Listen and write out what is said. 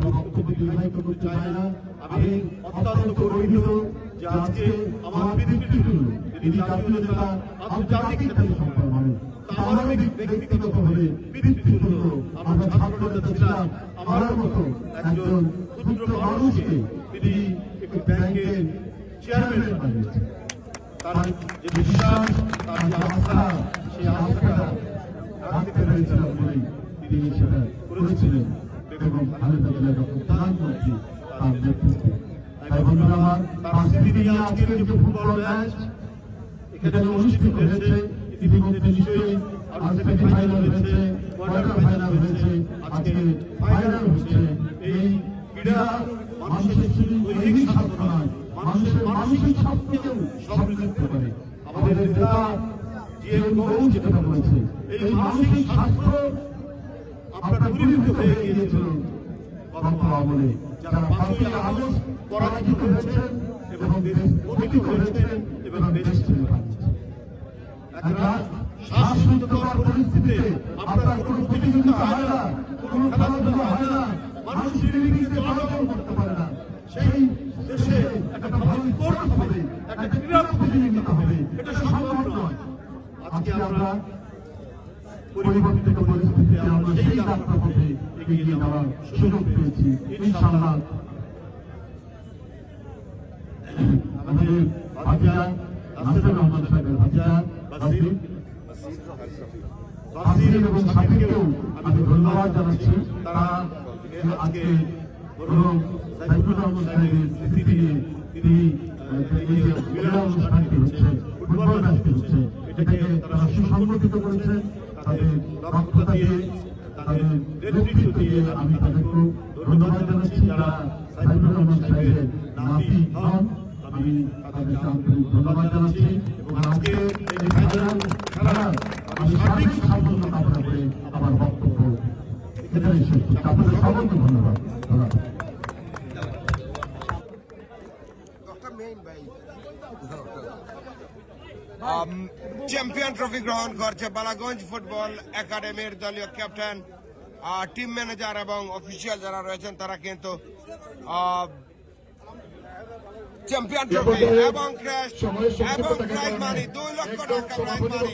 বক্তব্য দীর্ঘায়িত করতে চাই না। আমি অত্যন্ত গর্বিত যে আজকে আমার তিনি জাতীয় নেতা, আন্তর্জাতিক খ্যাতির সম্পন্ন মানুষ। আমারও ব্যক্তিগতভাবে পিতৃতুল্য। আমরা ছাত্র নেতা ছিলাম, আমার মতো একজন ক্ষুদ্র মানুষকে তিনি একটি ব্যাংকের চেয়ারম্যান বানিয়েছেন। তার যে বিশ্বাস, তার যে আস্থা, সেই আস্থাটা রাখতে পেরেছিলাম বলেই তিনি সেটা করেছিলেন এবং খালেদা জিয়া যখন প্রধানমন্ত্রী তার নেতৃত্বে। তাই বন্ধুরা আমার, তার স্মৃতি নিয়ে আজকের যে ফুটবল ম্যাচ এখানে অনুষ্ঠিত হয়েছে, ইতিমধ্যে নিশ্চয়ই আর সেমিফাইনাল হয়েছে, কোয়ার্টার ফাইনাল হয়েছে, আজকে ফাইনাল হচ্ছে। এই ক্রীড়া মানুষের শুধু দৈহিক স্বাস্থ্য নয়, মানুষের মানসিক স্বাস্থ্যকেও সমৃদ্ধ করে। আমাদের নেতা জিএম গৌর যেটা বলেছে, এই মানসিক স্বাস্থ্য আপনার পরিণত হয়ে গিয়েছিল গত আমলে, যারা 5ই আগস্ট পরাজিত হয়েছেন এবং পতিত হয়েছেন এবং দেশ ছেড়ে পালিয়েছেন। একটা শ্বাসরুদ্ধকর পরিস্থিতিতে আপনার কোনো প্রতিযোগিতা হয় না, কোনো খেলাধুলা হয় না, মানুষ নিরিবিলিতে চলাচল করতে পারে না। সেই দেশে একটা ভালো স্পোর্টস হবে, একটা ক্রীড়া প্রতিযোগিতা হবে, এটা সম্ভব নয়। আজকে আমরা পরিবর্তিত পরিস্থিতিতে আমরা সেই যাত্রা পথে এগিয়ে যাওয়ার সুযোগ পেয়েছি। ইনশাআল্লাহ আমাদের ভাতিজা নাসির রহমান সাহেবের ভাতিজা বাসির এবং সাকিবকেও আমি ধন্যবাদ জানাচ্ছি। তারা আজকে সাইফুর রহমান সাহেবের স্মৃতি নিয়ে তিনি এই যে ক্রীড়া অনুষ্ঠানটি হচ্ছে, ফুটবল ম্যাচটি হচ্ছে, এটাকে তারা সুসংগঠিত করেছেন। তাদের দক্ষতা দিয়ে, তাদের নেতৃত্ব দিয়ে আমি তাদেরকে ধন্যবাদ জানাচ্ছি। যারা সাইফুর রহমান সাহেবের নাতি হন, আমি তাদেরকে আন্তরিক ধন্যবাদ জানাচ্ছি। এবং আজকে এই ফাইনাল খেলার আমি সার্বিক সাফল্য কামনা করে আমার বক্তব্য এখানে শেষ করছি। আপনাদের সকলকে ধন্যবাদ। চ্যাম্পিয়ন ট্রফি গ্রহণ করছে বালাগঞ্জ ফুটবল একাডেমির দলীয় ক্যাপ্টেন, টিম ম্যানেজার এবং অফিসিয়াল যারা রয়েছেন তারা কিন্তু চ্যাম্পিয়ন ট্রফি এবং প্রাইজ মানি 2 লক্ষ টাকা প্রাইজ মানি